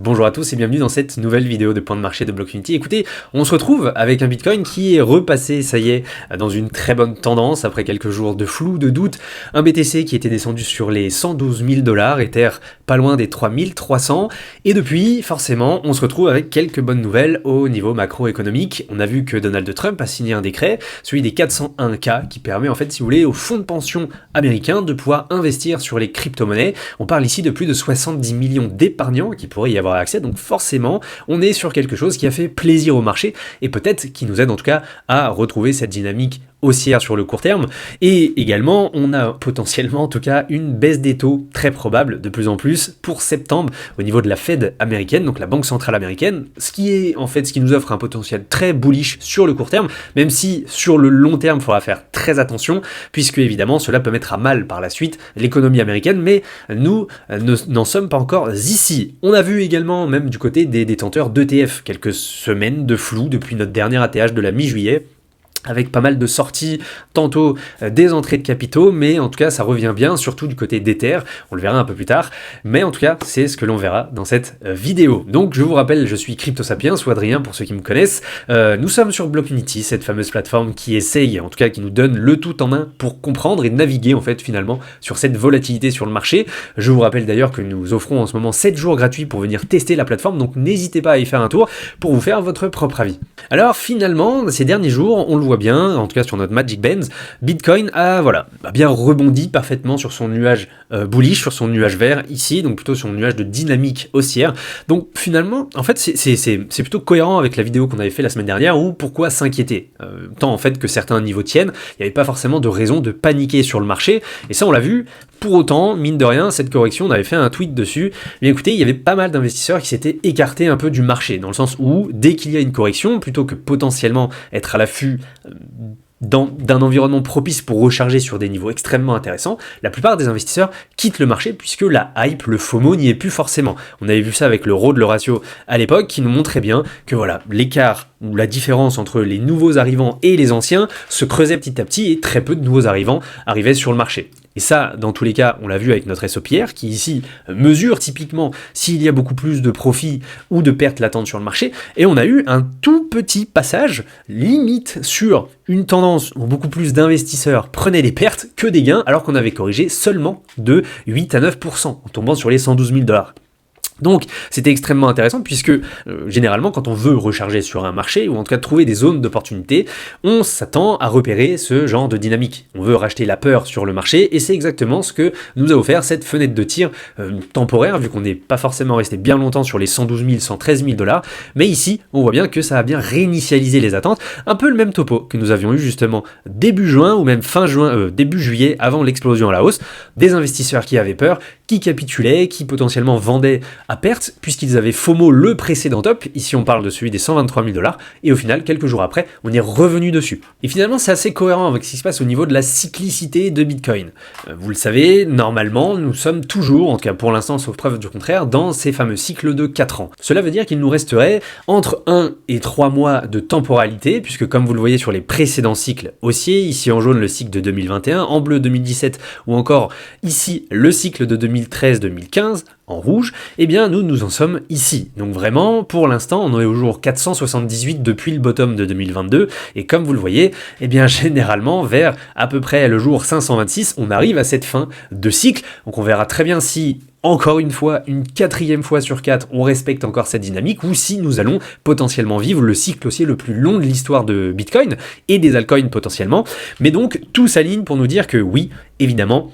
Bonjour à tous et bienvenue dans cette nouvelle vidéo de Point de marché de Blockfinity. Écoutez, on se retrouve avec un Bitcoin qui est repassé, ça y est, dans une très bonne tendance après quelques jours de flou, de doute. Un BTC qui était descendu sur les 112 000 $, Ether pas loin des 3300. Et depuis, forcément, on se retrouve avec quelques bonnes nouvelles au niveau macroéconomique. On a vu que Donald Trump a signé un décret, celui des 401K, qui permet en fait, si vous voulez, aux fonds de pension américains de pouvoir investir sur les crypto-monnaies. On parle ici de plus de 70 millions d'épargnants qui pourraient y avoir accès, donc forcément on est sur quelque chose qui a fait plaisir au marché et peut-être qui nous aide en tout cas à retrouver cette dynamique haussière sur le court terme. Et également on a potentiellement en tout cas une baisse des taux très probable de plus en plus pour septembre au niveau de la Fed américaine, donc la banque centrale américaine, ce qui est en fait ce qui nous offre un potentiel très bullish sur le court terme, même si sur le long terme il faudra faire très attention puisque évidemment cela peut mettre à mal par la suite l'économie américaine, mais nous n'en sommes pas encore ici. On a vu également même du côté des détenteurs d'ETF quelques semaines de flou depuis notre dernier ATH de la mi-juillet, avec pas mal de sorties, tantôt des entrées de capitaux, mais en tout cas ça revient bien, surtout du côté d'Ether, on le verra un peu plus tard, mais en tout cas c'est ce que l'on verra dans cette vidéo. Donc je vous rappelle, je suis CryptoSapiens, ou Adrien pour ceux qui me connaissent, nous sommes sur Blockfinity, cette fameuse plateforme qui essaye, en tout cas qui nous donne le tout en main pour comprendre et naviguer en fait finalement sur cette volatilité sur le marché. Je vous rappelle d'ailleurs que nous offrons en ce moment 7 jours gratuits pour venir tester la plateforme, donc n'hésitez pas à y faire un tour pour vous faire votre propre avis. Alors finalement, ces derniers jours, on le voit bien, en tout cas sur notre Magic Bands, Bitcoin a bien rebondi parfaitement sur son nuage bullish, sur son nuage vert ici, donc plutôt sur son nuage de dynamique haussière. Donc finalement, en fait, c'est plutôt cohérent avec la vidéo qu'on avait fait la semaine dernière, où pourquoi s'inquiéter tant en fait que certains niveaux tiennent, il n'y avait pas forcément de raison de paniquer sur le marché, et ça on l'a vu. Pour autant, mine de rien, cette correction, on avait fait un tweet dessus, mais écoutez, il y avait pas mal d'investisseurs qui s'étaient écartés un peu du marché, dans le sens où, dès qu'il y a une correction, plutôt que potentiellement être à l'affût d'un environnement propice pour recharger sur des niveaux extrêmement intéressants, la plupart des investisseurs quittent le marché puisque la hype, le FOMO n'y est plus forcément. On avait vu ça avec le ROD, le ratio à l'époque, qui nous montrait bien que l'écart ou la différence entre les nouveaux arrivants et les anciens se creusait petit à petit et très peu de nouveaux arrivants arrivaient sur le marché. Et ça, dans tous les cas, on l'a vu avec notre SOPR, qui ici mesure typiquement s'il y a beaucoup plus de profits ou de pertes latentes sur le marché, et on a eu un tout petit passage limite sur une tendance où beaucoup plus d'investisseurs prenaient des pertes que des gains, alors qu'on avait corrigé seulement de 8 à 9%, en tombant sur les 112 000 $. Donc c'était extrêmement intéressant puisque généralement quand on veut recharger sur un marché ou en tout cas trouver des zones d'opportunité, on s'attend à repérer ce genre de dynamique. On veut racheter la peur sur le marché et c'est exactement ce que nous a offert cette fenêtre de tir temporaire, vu qu'on n'est pas forcément resté bien longtemps sur les 112 000, 113 000 $, mais ici on voit bien que ça a bien réinitialisé les attentes, un peu le même topo que nous avions eu justement début juin ou même fin juin, début juillet, avant l'explosion à la hausse, des investisseurs qui avaient peur, qui capitulaient, qui potentiellement vendaient à perte, puisqu'ils avaient FOMO le précédent top, ici on parle de celui des 123 000 $, et au final, quelques jours après, on est revenu dessus. Et finalement, c'est assez cohérent avec ce qui se passe au niveau de la cyclicité de Bitcoin. Vous le savez, normalement, nous sommes toujours, en tout cas pour l'instant, sauf preuve du contraire, dans ces fameux cycles de 4 ans. Cela veut dire qu'il nous resterait entre 1 et 3 mois de temporalité, puisque comme vous le voyez sur les précédents cycles haussiers, ici en jaune le cycle de 2021, en bleu 2017, ou encore ici le cycle de 2013-2015, en rouge, eh bien nous en sommes ici. Donc vraiment, pour l'instant, on est au jour 478 depuis le bottom de 2022, et comme vous le voyez, eh bien généralement, vers à peu près le jour 526, on arrive à cette fin de cycle, donc on verra très bien si encore une fois, une 4e fois sur 4, on respecte encore cette dynamique, ou si nous allons potentiellement vivre le cycle haussier le plus long de l'histoire de Bitcoin, et des altcoins potentiellement, mais donc tout s'aligne pour nous dire que oui, évidemment,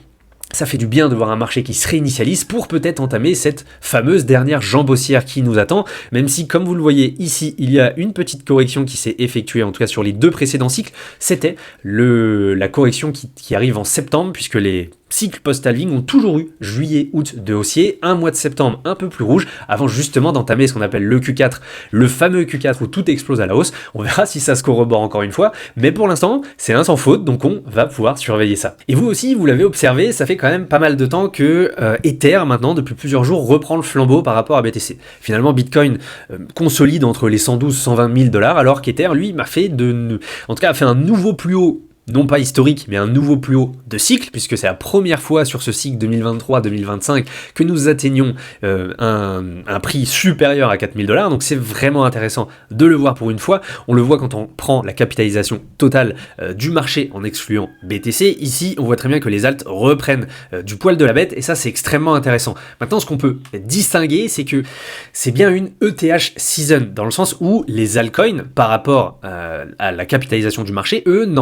ça fait du bien de voir un marché qui se réinitialise pour peut-être entamer cette fameuse dernière jambe haussière qui nous attend, même si comme vous le voyez ici, il y a une petite correction qui s'est effectuée, en tout cas sur les 2 précédents cycles, c'était la correction qui arrive en septembre, puisque les cycles post-halving ont toujours eu juillet-août de haussier, un mois de septembre un peu plus rouge, avant justement d'entamer ce qu'on appelle le Q4, le fameux Q4 où tout explose à la hausse. On verra si ça se corrobore encore une fois, mais pour l'instant, c'est un sans faute, donc on va pouvoir surveiller ça. Et vous aussi, vous l'avez observé, ça fait quand même pas mal de temps que Ether, maintenant, depuis plusieurs jours, reprend le flambeau par rapport à BTC. Finalement, Bitcoin consolide entre les 112 et 120 000 $, alors qu'Ether, lui, a fait un nouveau plus haut non pas historique, mais un nouveau plus haut de cycle, puisque c'est la première fois sur ce cycle 2023-2025 que nous atteignons un prix supérieur à 4000 $, donc c'est vraiment intéressant de le voir pour une fois. On le voit quand on prend la capitalisation totale du marché en excluant BTC. Ici, on voit très bien que les alts reprennent du poil de la bête, et ça c'est extrêmement intéressant. Maintenant, ce qu'on peut distinguer, c'est que c'est bien une ETH season, dans le sens où les altcoins, par rapport à la capitalisation du marché, eux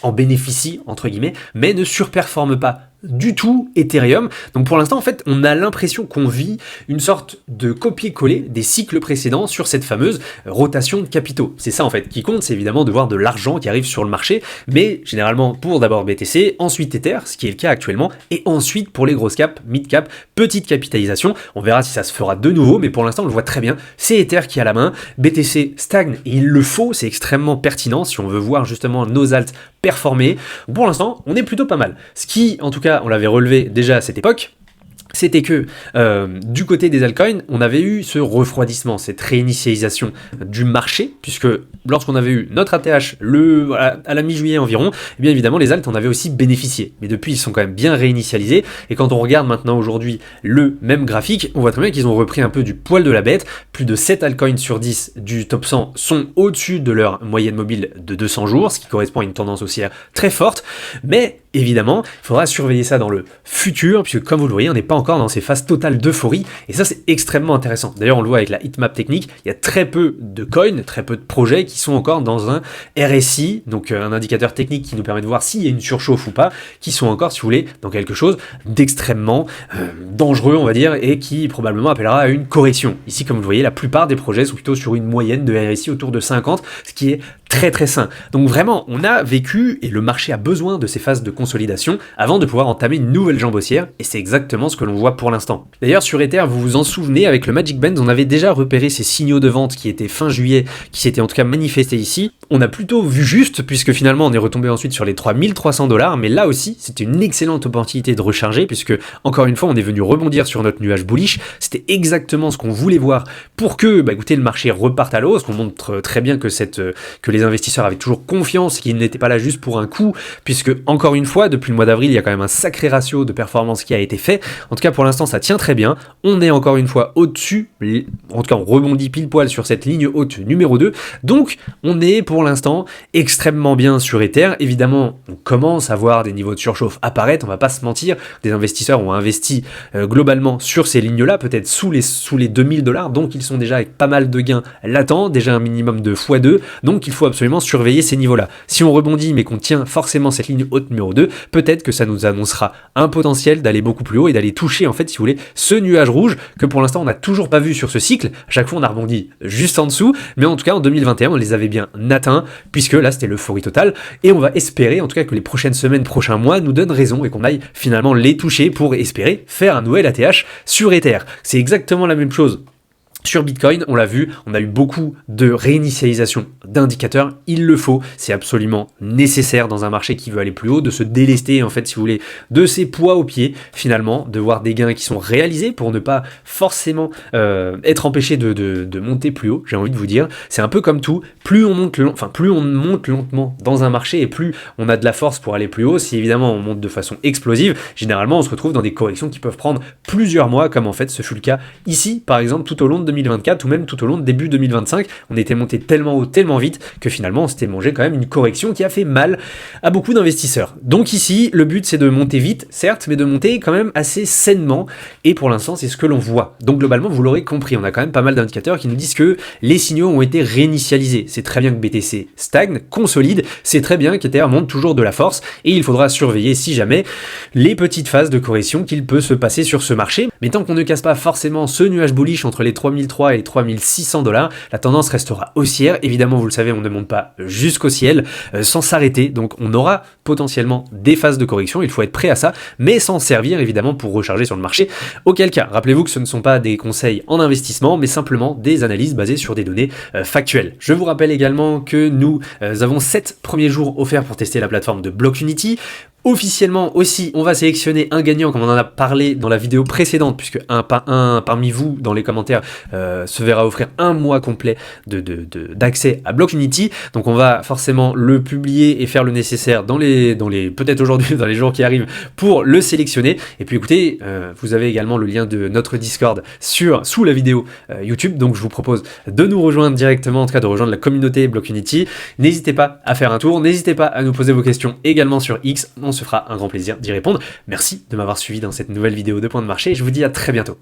en bénéficient, entre guillemets, mais ne surperforment pas du tout Ethereum. Donc pour l'instant, en fait, on a l'impression qu'on vit une sorte de copier-coller des cycles précédents sur cette fameuse rotation de capitaux. C'est ça en fait qui compte, c'est évidemment de voir de l'argent qui arrive sur le marché, mais généralement pour d'abord BTC, ensuite Ether, ce qui est le cas actuellement, et ensuite pour les grosses caps, mid cap, petite capitalisation. On verra si ça se fera de nouveau, mais pour l'instant on le voit très bien, c'est Ether qui a la main, BTC stagne, et il le faut, c'est extrêmement pertinent si on veut voir justement nos alts performer. Pour l'instant, on est plutôt pas mal. Ce qui, en tout cas, on l'avait relevé déjà à cette époque, c'était que du côté des altcoins, on avait eu ce refroidissement, cette réinitialisation du marché, puisque lorsqu'on avait eu notre ATH à la mi-juillet environ, eh bien évidemment les alts en avaient aussi bénéficié. Mais depuis, ils sont quand même bien réinitialisés, et quand on regarde maintenant aujourd'hui le même graphique, on voit très bien qu'ils ont repris un peu du poil de la bête. Plus de 7 altcoins sur 10 du top 100 sont au-dessus de leur moyenne mobile de 200 jours, ce qui correspond à une tendance haussière très forte, mais évidemment, il faudra surveiller ça dans le futur, puisque comme vous le voyez, on n'est pas encore dans ces phases totales d'euphorie, et ça c'est extrêmement intéressant. D'ailleurs, on le voit avec la heatmap technique, il y a très peu de coins, très peu de projets qui sont encore dans un RSI, donc un indicateur technique qui nous permet de voir s'il y a une surchauffe ou pas, qui sont encore, si vous voulez, dans quelque chose d'extrêmement dangereux, on va dire, et qui probablement appellera à une correction. Ici, comme vous le voyez, la plupart des projets sont plutôt sur une moyenne de RSI autour de 50, ce qui est très très sain. Donc vraiment, on a vécu, et le marché a besoin de ces phases de consolidation avant de pouvoir entamer une nouvelle jambe haussière, et c'est exactement ce que l'on voit pour l'instant. D'ailleurs, sur Ether, vous vous en souvenez, avec le Magic Band, on avait déjà repéré ces signaux de vente qui étaient fin juillet, qui s'étaient en tout cas manifestés ici. On a plutôt vu juste, puisque finalement on est retombé ensuite sur les 3300 $, mais là aussi, c'était une excellente opportunité de recharger, puisque encore une fois, on est venu rebondir sur notre nuage bullish. C'était exactement ce qu'on voulait voir pour que, écoutez, le marché reparte à la hausse, qu'on montre très bien que les investisseurs avaient toujours confiance, qu'ils n'étaient pas là juste pour un coup, puisque encore une fois, depuis le mois d'avril, il y a quand même un sacré ratio de performance qui a été fait. En tout cas, pour l'instant, ça tient très bien. On est encore une fois au-dessus, en tout cas, on rebondit pile poil sur cette ligne haute numéro 2. Donc, on est pour l'instant extrêmement bien sur Ether. Évidemment, on commence à voir des niveaux de surchauffe apparaître, on va pas se mentir. Des investisseurs ont investi globalement sur ces lignes-là, peut-être sous les 2000 $, donc ils sont déjà avec pas mal de gains latents, déjà un minimum de x2, donc il faut absolument surveiller ces niveaux-là. Si on rebondit mais qu'on tient forcément cette ligne haute numéro 2, peut-être que ça nous annoncera un potentiel d'aller beaucoup plus haut et d'aller toucher, en fait, si vous voulez, ce nuage rouge que pour l'instant on n'a toujours pas vu sur ce cycle. À chaque fois on a rebondi juste en dessous, mais en tout cas en 2021 on les avait bien atteints, puisque là c'était l'euphorie totale, et on va espérer en tout cas que les prochaines semaines, prochains mois nous donnent raison et qu'on aille finalement les toucher pour espérer faire un nouvel ATH sur Ether. C'est exactement la même chose sur Bitcoin, on l'a vu, on a eu beaucoup de réinitialisation d'indicateurs, il le faut, c'est absolument nécessaire dans un marché qui veut aller plus haut, de se délester, en fait, si vous voulez, de ses poids aux pieds, finalement, de voir des gains qui sont réalisés pour ne pas forcément être empêché de monter plus haut, j'ai envie de vous dire. C'est un peu comme tout, plus on monte lentement dans un marché et plus on a de la force pour aller plus haut. Si évidemment on monte de façon explosive, généralement on se retrouve dans des corrections qui peuvent prendre plusieurs mois, comme en fait ce fut le cas ici, par exemple, tout au long de 2024 ou même tout au long de début 2025, on était monté tellement haut, tellement vite que finalement on s'était mangé quand même une correction qui a fait mal à beaucoup d'investisseurs. Donc ici, le but c'est de monter vite, certes, mais de monter quand même assez sainement, et pour l'instant c'est ce que l'on voit. Donc globalement, vous l'aurez compris, on a quand même pas mal d'indicateurs qui nous disent que les signaux ont été réinitialisés. C'est très bien que BTC stagne, consolide, c'est très bien qu'Ether monte toujours de la force, et il faudra surveiller si jamais les petites phases de correction qu'il peut se passer sur ce marché. Mais tant qu'on ne casse pas forcément ce nuage bullish entre les 3003 et les 3600 $, la tendance restera haussière. Évidemment, vous le savez, on ne monte pas jusqu'au ciel sans s'arrêter, donc on aura potentiellement des phases de correction, il faut être prêt à ça, mais s'en servir évidemment pour recharger sur le marché. Auquel cas, rappelez-vous que ce ne sont pas des conseils en investissement, mais simplement des analyses basées sur des données factuelles. Je vous rappelle également que nous avons 7 premiers jours offerts pour tester la plateforme de Block Unity. Officiellement aussi, on va sélectionner un gagnant comme on en a parlé dans la vidéo précédente, puisque un parmi vous dans les commentaires se verra offrir un mois complet d'accès à Block-Unity. Donc on va forcément le publier et faire le nécessaire dans les peut-être aujourd'hui, dans les jours qui arrivent, pour le sélectionner. Et puis écoutez, vous avez également le lien de notre Discord sous la vidéo YouTube, donc je vous propose de nous rejoindre directement, en tout cas de rejoindre la communauté Block-Unity. N'hésitez pas à faire un tour, n'hésitez pas à nous poser vos questions également sur X, on se fera un grand plaisir d'y répondre. Merci de m'avoir suivi dans cette nouvelle vidéo de Point de Marché et je vous dis à très bientôt.